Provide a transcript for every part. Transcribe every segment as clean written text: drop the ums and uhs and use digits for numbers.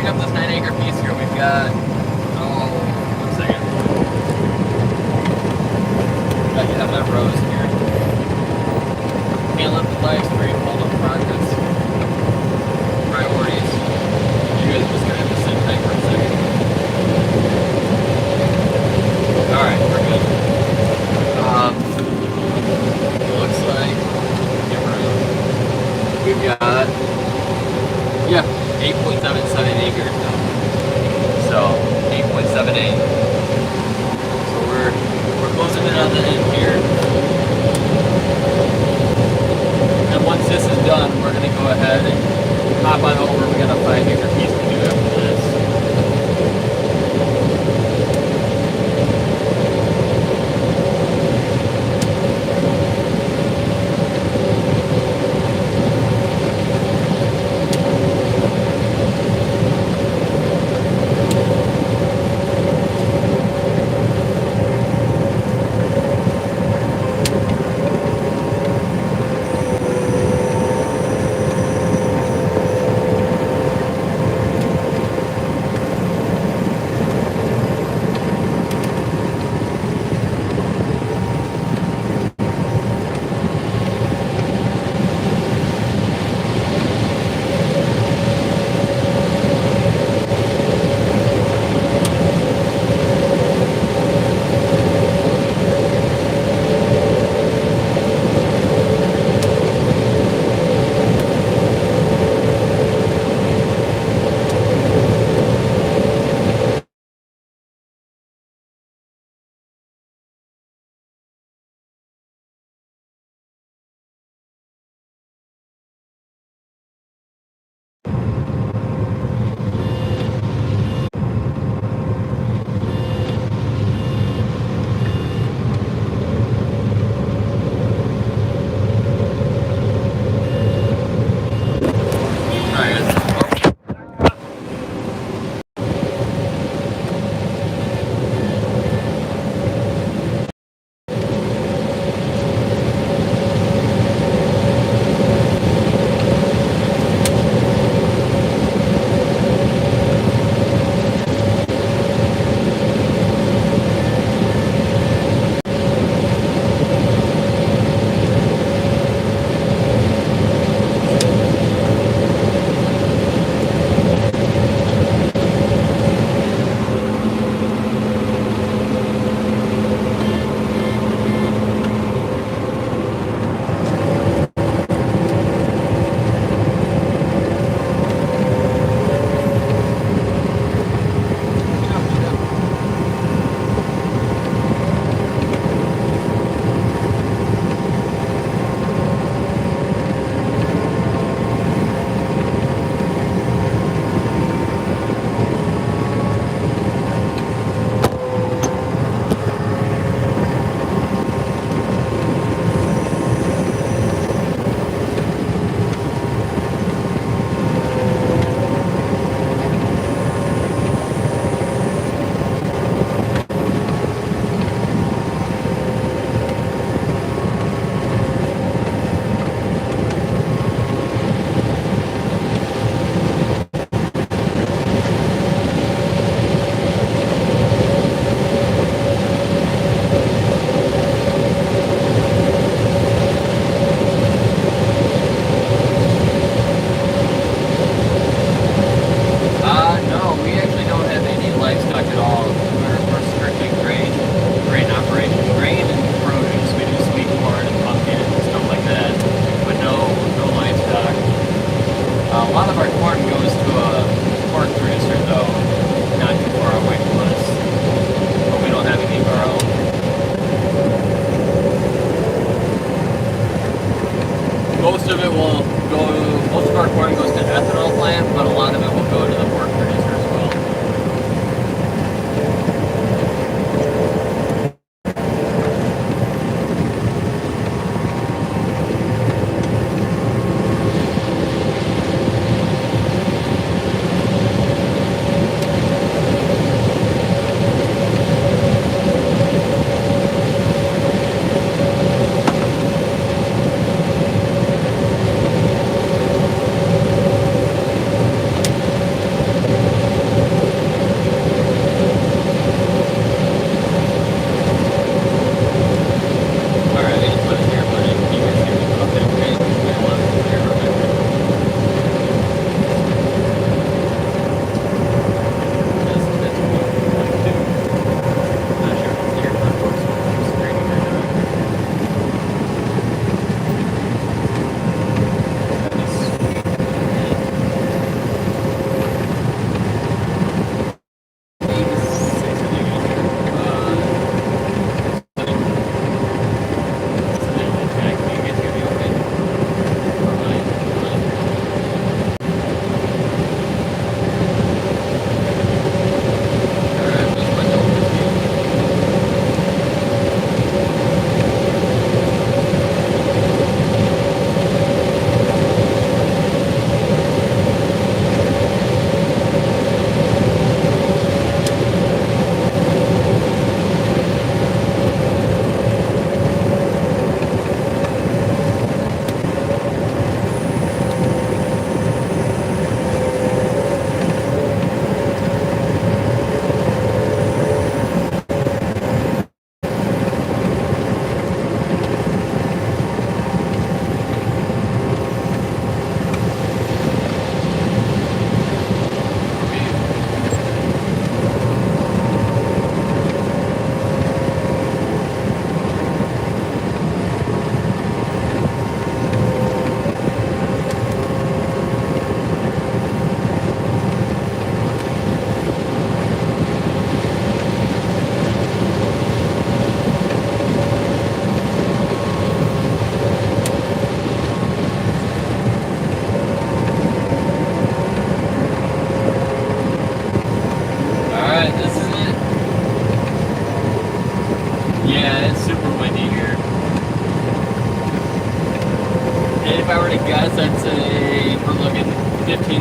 up this 9-acre piece here, we've got, oh, 1 second. Got to have my rows here. Can't let the flags free, hold up progress. Priorities. You guys are just gonna have to sit tight for a second. Alright, we're good. Looks like we've got, yeah, 8.77 acres now. So 8.78. So we're closing in on the end here. And once this is done, we're gonna go ahead and hop on over. We got a 5-acre piece to do after this.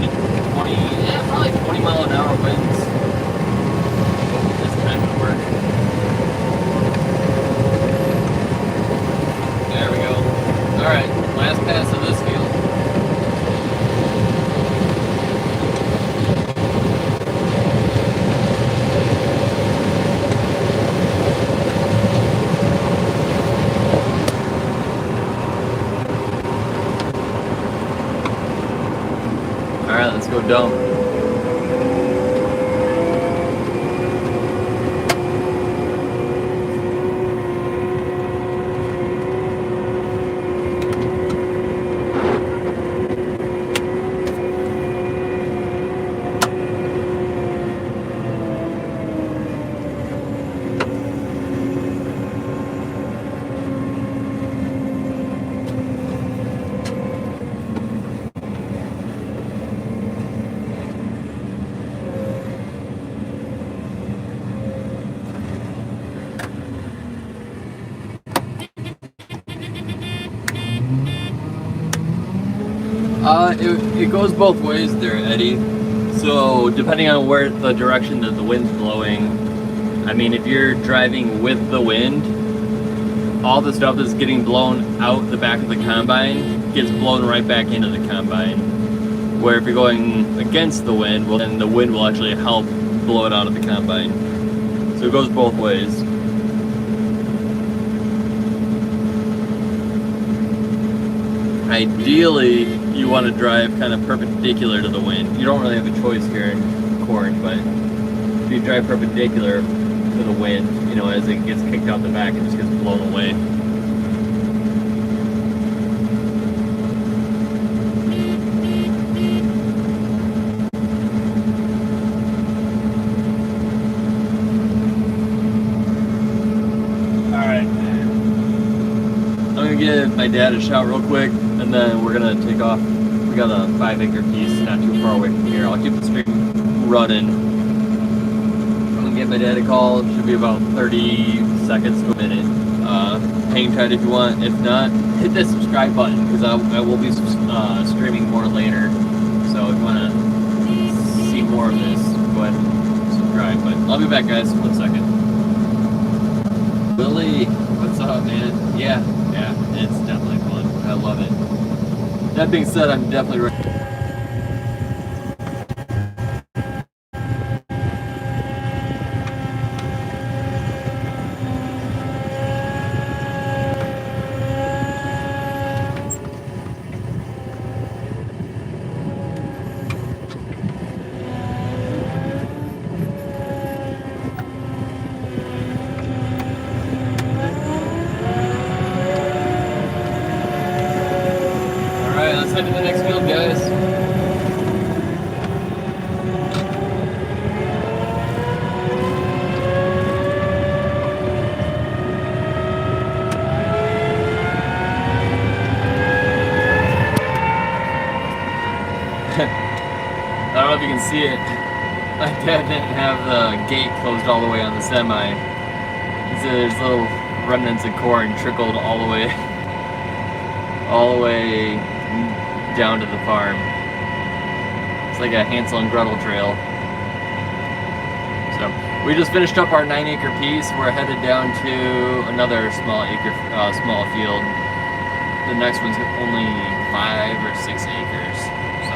15 to 20, yeah, probably 20-mile-an-hour winds. This time would work. There we go. All right, last pass of this field. All right, let's go dump. It goes both ways there, Eddie. So depending on where the direction that the wind's blowing, I mean, if you're driving with the wind, all the stuff that's getting blown out the back of the combine gets blown right back into the combine. Where if you're going against the wind, well, then the wind will actually help blow it out of the combine. So it goes both ways. Ideally, you want to drive kind of perpendicular to the wind. You don't really have a choice here in corn, but if you drive perpendicular to the wind, you know, as it gets kicked out the back, it just gets blown away. Alright. I'm going to give my dad a shout real quick, and then we're gonna take off. We got a 5-acre piece not too far away from here. I'll keep the stream running. I'm gonna give my dad a call. It should be about 30 seconds to a minute. Hang tight if you want. If not, hit that subscribe button because I will be streaming more later. So if you want to see more of this, go ahead and subscribe. But I'll be back, guys. 1 second. Willie, what's up, man? Yeah, it's definitely fun. I love it. That being said, I'm definitely ready. Let's head to the next field, guys. I don't know if you can see it. My dad didn't have the gate closed all the way on the semi. There's little remnants of corn trickled all the way down to the farm. It's like a Hansel and Gretel trail. So we just finished up our 9-acre piece. We're headed down to another small field. The next one's only 5 or 6 acres. So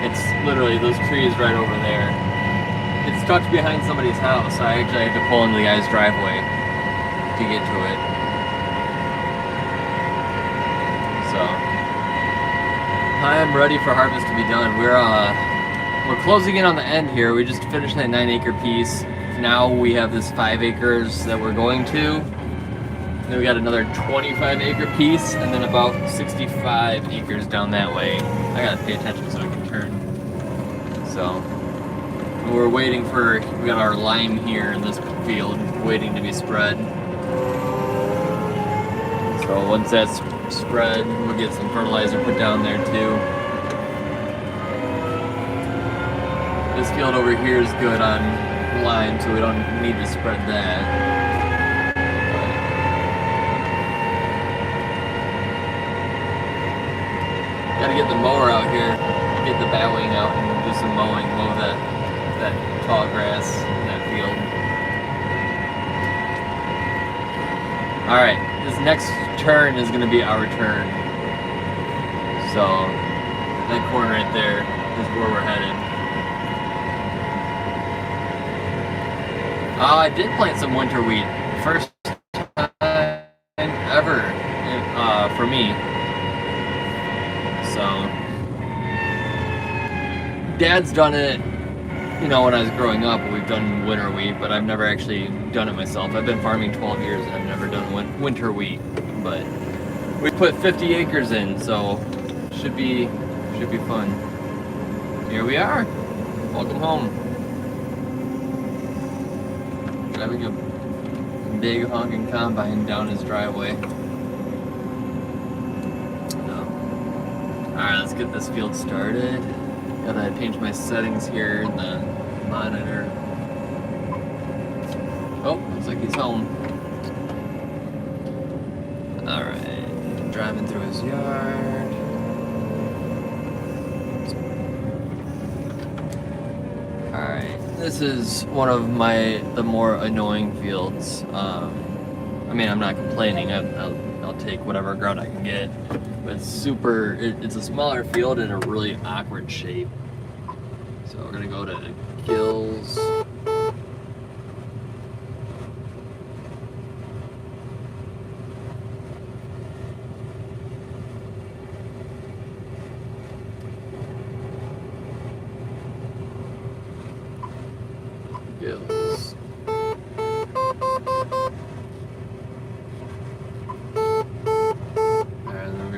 it's literally those trees right over there. It's tucked behind somebody's house. I actually had to pull into the guy's driveway to get to it. So I'm ready for harvest to be done. We're closing in on the end here. We just finished that 9-acre piece. Now we have this 5 acres that we're going to. Then we got another 25-acre piece, and then about 65 acres down that way. I gotta pay attention so I can turn. So we're waiting for, we got our lime here in this field waiting to be spread. So once that's spread, we'll get some fertilizer put down there too. This field over here is good on lime, so we don't need to spread that. But get the mower out here, get the batwing out, and do some mowing, mow that tall grass in that field. All right, this next turn is going to be our turn. So that corner right there is where we're headed. I did plant some winter wheat. First time ever for me. So, Dad's done it, you know, when I was growing up. We've done winter wheat, but I've never actually done it myself. I've been farming 12 years and I've never done winter wheat. But we put 50 acres in, so should be fun. Here we are. Welcome home. Driving a big honking combine down his driveway. Alright, let's get this field started. Gotta change my settings here in the monitor. Oh, looks like he's home. Alright, driving through his yard. Alright, this is one of the more annoying fields. I mean, I'm not complaining. I'll take whatever ground I can get. But it's a smaller field in a really awkward shape. So we're gonna go to Gills. Gills.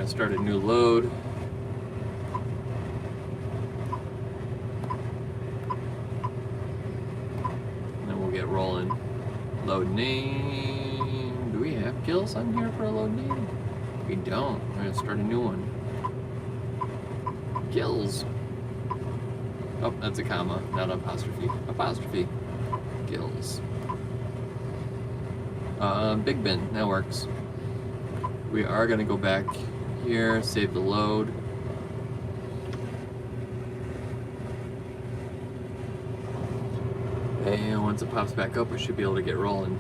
Start a new load. And then we'll get rolling. Load name. Do we have Gills on here for a load name? We don't. We're gonna start a new one. Gills. Oh, that's a comma, not an apostrophe. Apostrophe. Gills. Big bin, that works. We are gonna go back here, save the load. And once it pops back up, we should be able to get rolling.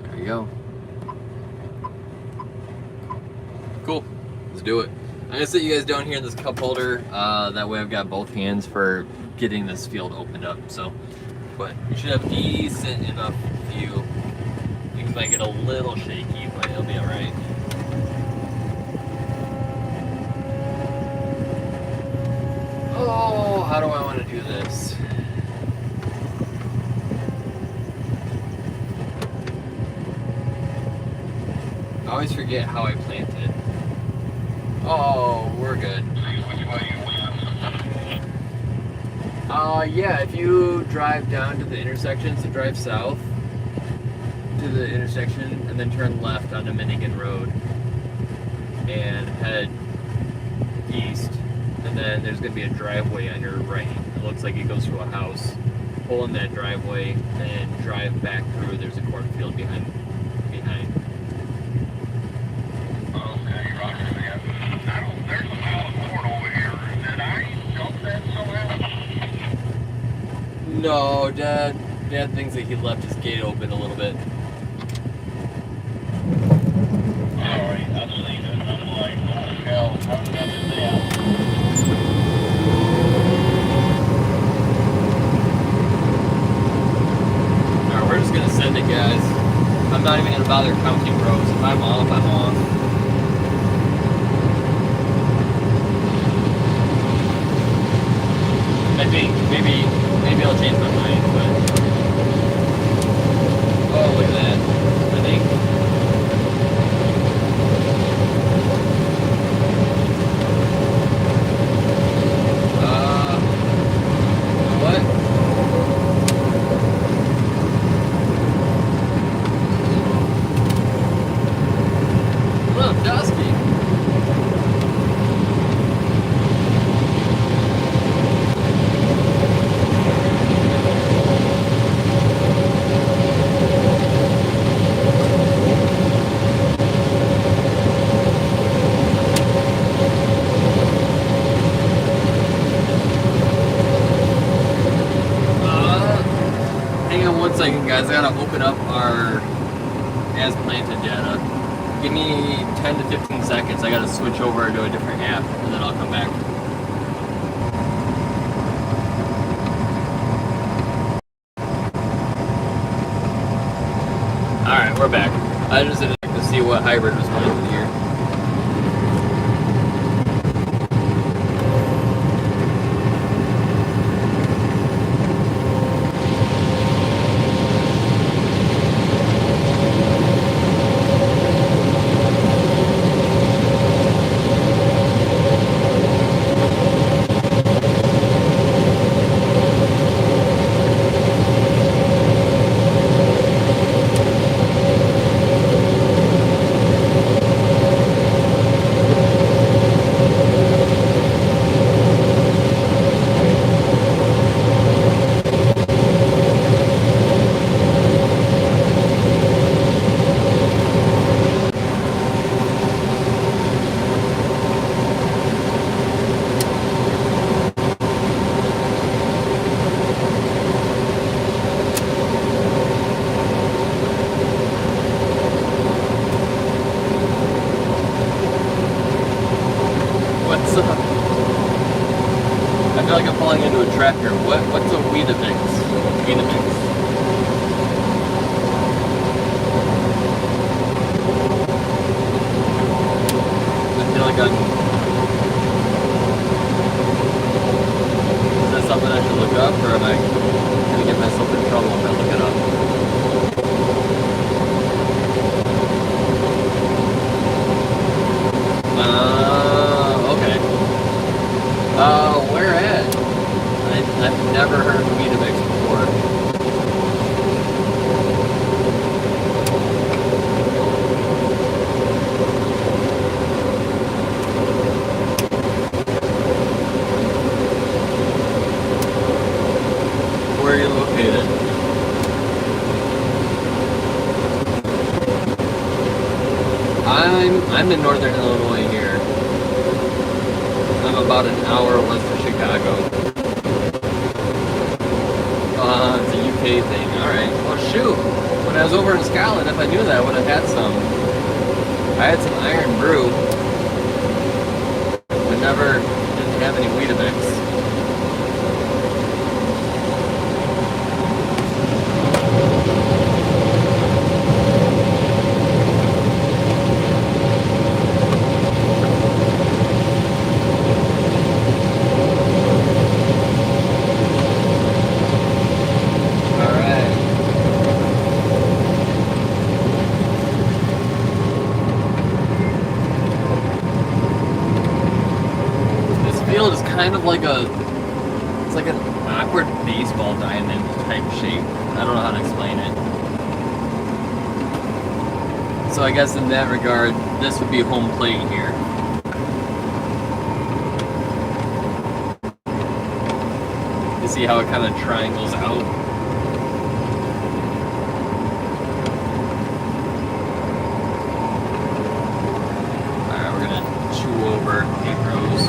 There you go. Cool. Let's do it. I'm gonna sit you guys down here in this cup holder. That way I've got both hands for getting this field opened up. So, but you should have decent enough view. Things might get a little shaky, but it'll be all right. Oh, how do I want to do this? I always forget how I planted. Oh, we're good. Yeah, if you drive down to the intersection, so drive south to the intersection and then turn left onto Minigan Road and head east. And then there's going to be a driveway on your right. It looks like it goes to a house. Pull in that driveway and drive back through. There's a cornfield behind. Okay, roger that. There's a pile of corn over here. Did I dump that somehow? No, Dad thinks that he left his gate open a little bit. Sorry, I've seen it. I'm like, oh hell, how did I do that? We're just gonna send it, guys. I'm not even gonna bother counting rows. If I'm off, I'm off. I think maybe I'll change my mind, but oh, look at that. I think what? Look, Dusty. I gotta open up our as planted data. Give me 10 to 15 seconds. I gotta switch over to a different app, and then I'll come back. Alright, we're back. I just didn't to see what hybrid was planted here. I feel like I'm falling into a trap here. What's a Weetabix? Weetabix. I feel like I'm... Is that something I should look up, or am I gonna get myself in trouble if I look it up? Okay. Where at? I've never heard of Weetabix before. Where are you located? I'm in northern Illinois here. I'm about an hour west of Chicago. It's a UK thing. Alright. Well, shoot. When I was over in Scotland, if I knew that, I would have had some. I had some Iron Brew. But didn't have any Weetabix. Kind of like it's like an awkward baseball diamond type shape. I don't know how to explain it. So I guess in that regard, this would be home plate here. You see how it kind of triangles out? Alright, we're gonna chew over 8 rows.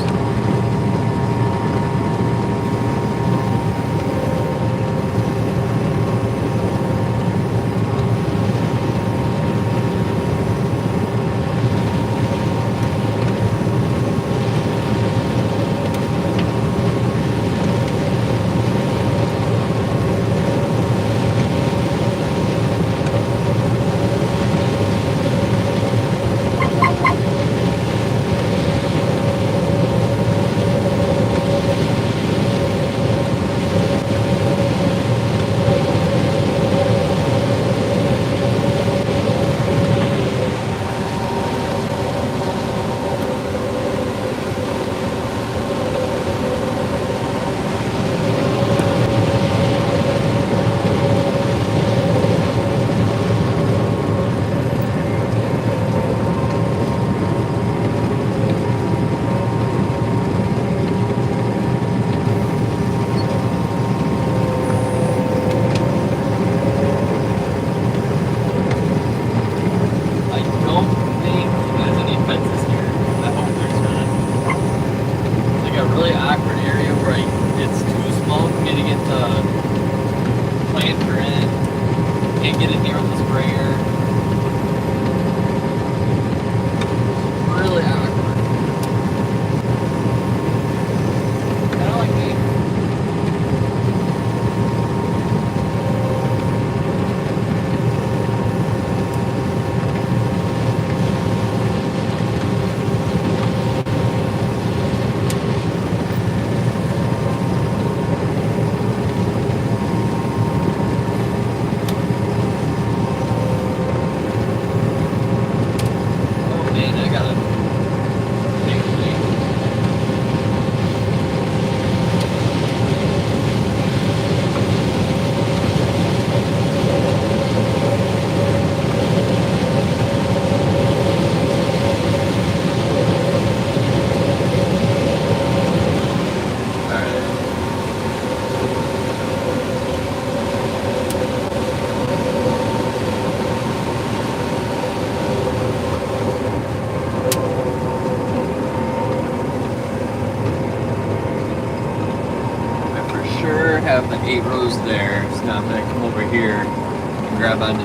8 rows there, so now I'm gonna come over here and grab onto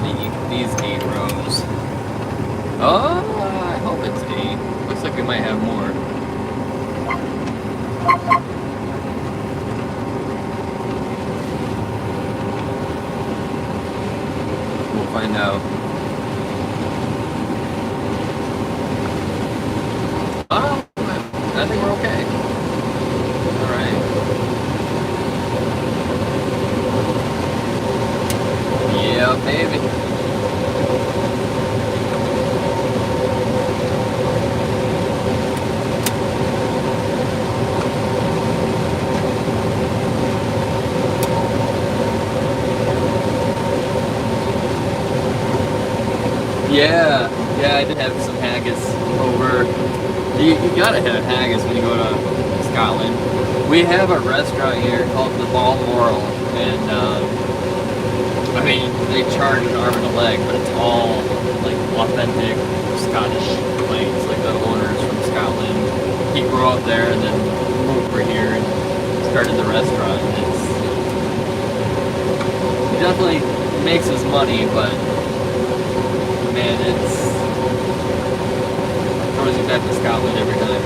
these 8 rows. Oh, I hope it's 8. Looks like we might have more. We'll find out. Oh, I think we're okay. Alright. Yeah, baby. Yeah, I did have some haggis over. You gotta have haggis when you go to Scotland. We have a restaurant here called the Balmoral, and I mean they charge an arm and a leg, but it's all like authentic Scottish plates. Like the owner's from Scotland. He grew up there and then moved over here and started the restaurant. He definitely makes his money, but man, it's throws you back to Scotland every time.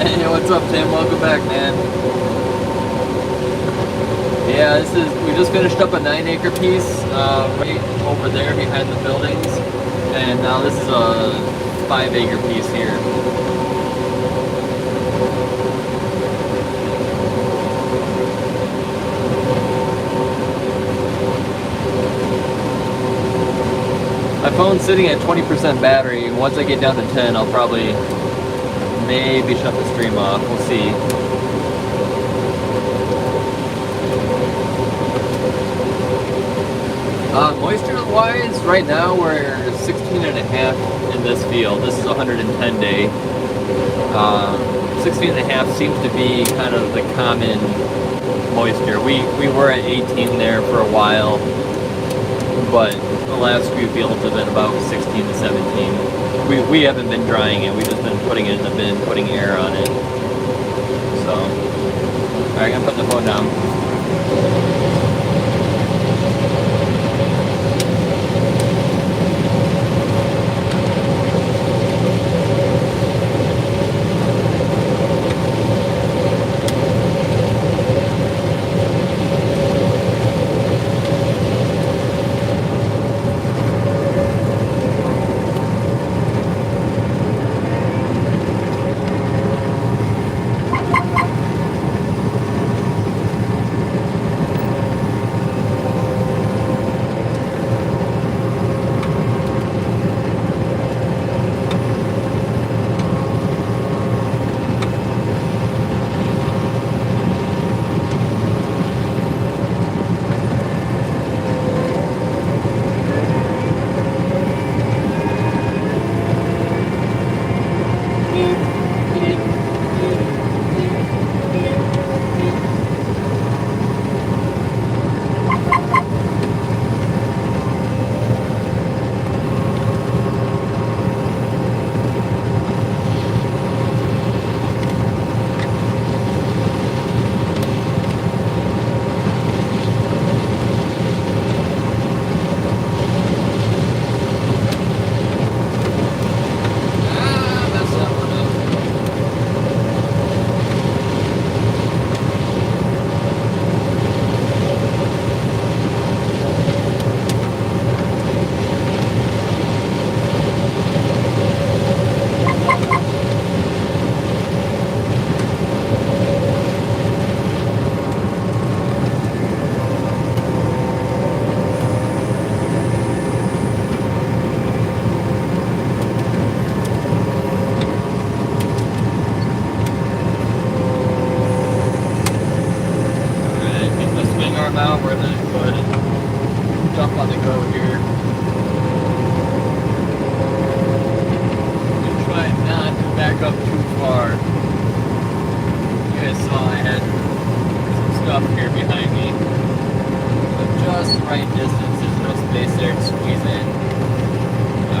Hey, what's up, Tim? Welcome back, man. Yeah, we just finished up a 9-acre piece right over there behind the buildings, and now this is a 5-acre piece here. My phone's sitting at 20% battery. Once I get down to 10, I'll probably maybe shut the stream off. We'll see. Moisture-wise, right now we're 16.5 in this field. This is a 110 day. 16.5 seems to be kind of the common moisture. We were at 18 there for a while, but the last few fields have been about 16 to 17. We haven't been drying it. We've just been putting it in the bin, putting air on it. So, alright, I'm putting the phone down.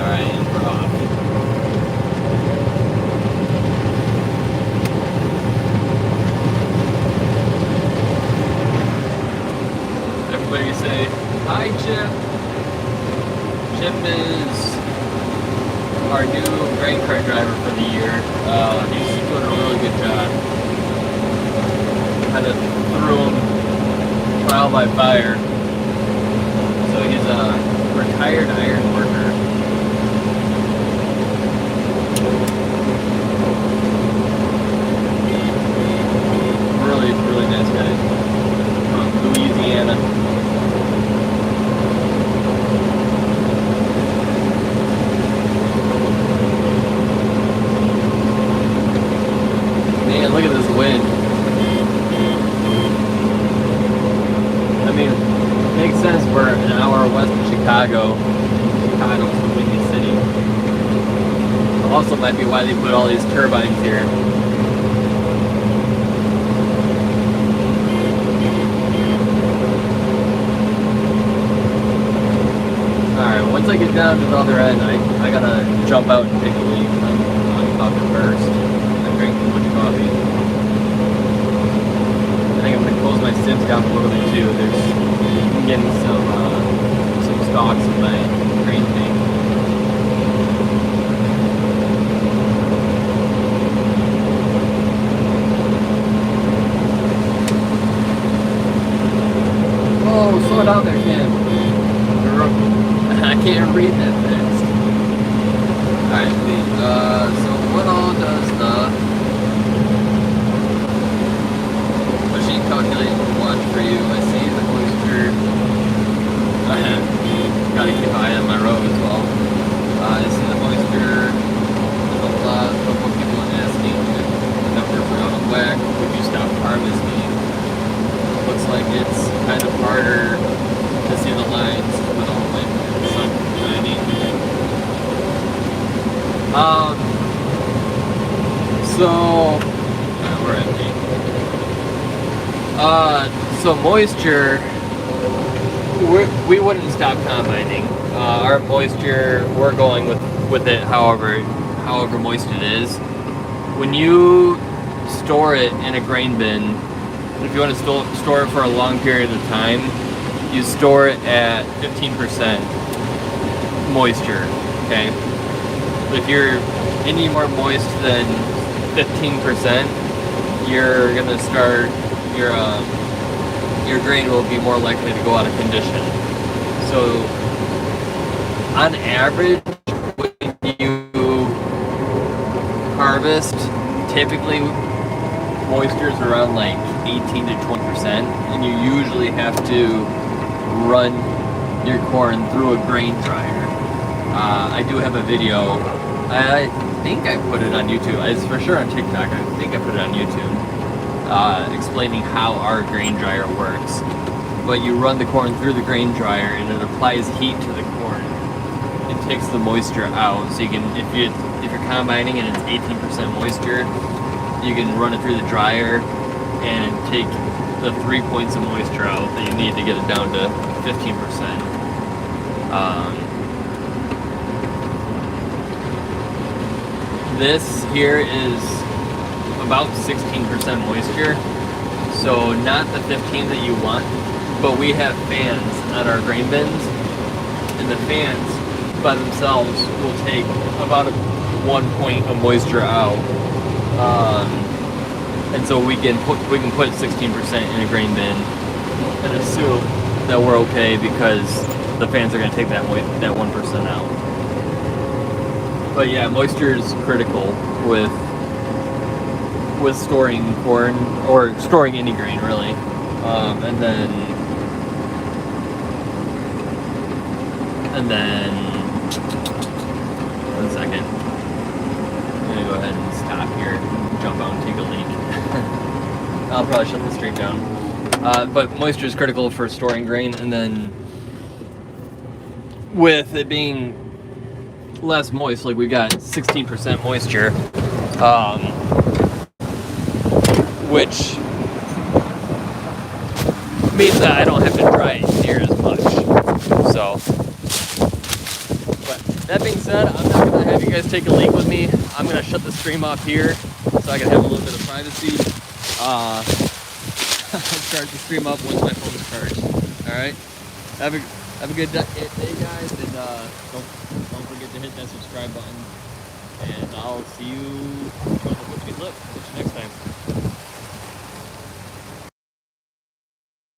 Alright, and we're off. Everybody say, hi Chip. Chip is our new grain cart driver for the year. He's doing a really good job. Kind of threw him trial by fire. So he's a retired iron worker. Really, really nice guy. From Louisiana. Man, look at this wind. I mean, it makes sense for an hour west of Chicago. Chicago's a windy city. Also might be why they put all these turbines here. Alright, once I get down to the other end, I gotta jump out and take a leak. I'm talking first. I drank too much coffee. I think I'm gonna close my sims down a little bit too. I'm getting some stalks in my grain tank. Oh, slow down there, Ken. I can't read that fast. Alright, so what all does the machine calculate watch for you? I see the moisture. Gotta keep an eye on my road as well. I see the moisture. There's a lot of what people are asking if the numbers are out of whack. Would you stop harvesting? Looks like it's kind of harder to see the lines with all the sun shining. We're empty. So moisture, we wouldn't stop combining. Our moisture, we're going with it however moist it is. When you store it in a grain bin, if you want to store it for a long period of time, you store it at 15% moisture, okay? If you're any more moist than 15%, you're gonna start, your grain will be more likely to go out of condition. So, on average, when you harvest, typically moisture is around like 18 to 20%, and you usually have to run your corn through a grain dryer. I do have a video. I think I put it on YouTube. It's for sure on TikTok. I think I put it on YouTube, explaining how our grain dryer works. But you run the corn through the grain dryer, and it applies heat to the corn. It takes the moisture out. So you can, if you're combining and it's 18% moisture, you can run it through the dryer and take the 3 points of moisture out that you need to get it down to 15%. This here is about 16% moisture, so not the 15 that you want, but we have fans on our grain bins, and the fans by themselves will take about 1 point of moisture out. And so we can put 16% in a grain bin and assume that we're okay because the fans are going to take that 1% out. But yeah, moisture is critical with storing corn or storing any grain really. And then 1 second. I'm gonna go ahead and stop here, jump out and take a leak. I'll probably shut the stream down. But moisture is critical for storing grain, and then with it being less moist, like we got 16% moisture, which means that I don't have to dry it near as much. So, but that being said, I'm not gonna have you guys take a leak with me. I'm gonna shut the stream off here so I can have a little bit of privacy. I'll start the stream up once my phone is charged. All right. Have a good day, guys, and don't forget to hit that subscribe button. And I'll see you on the Look.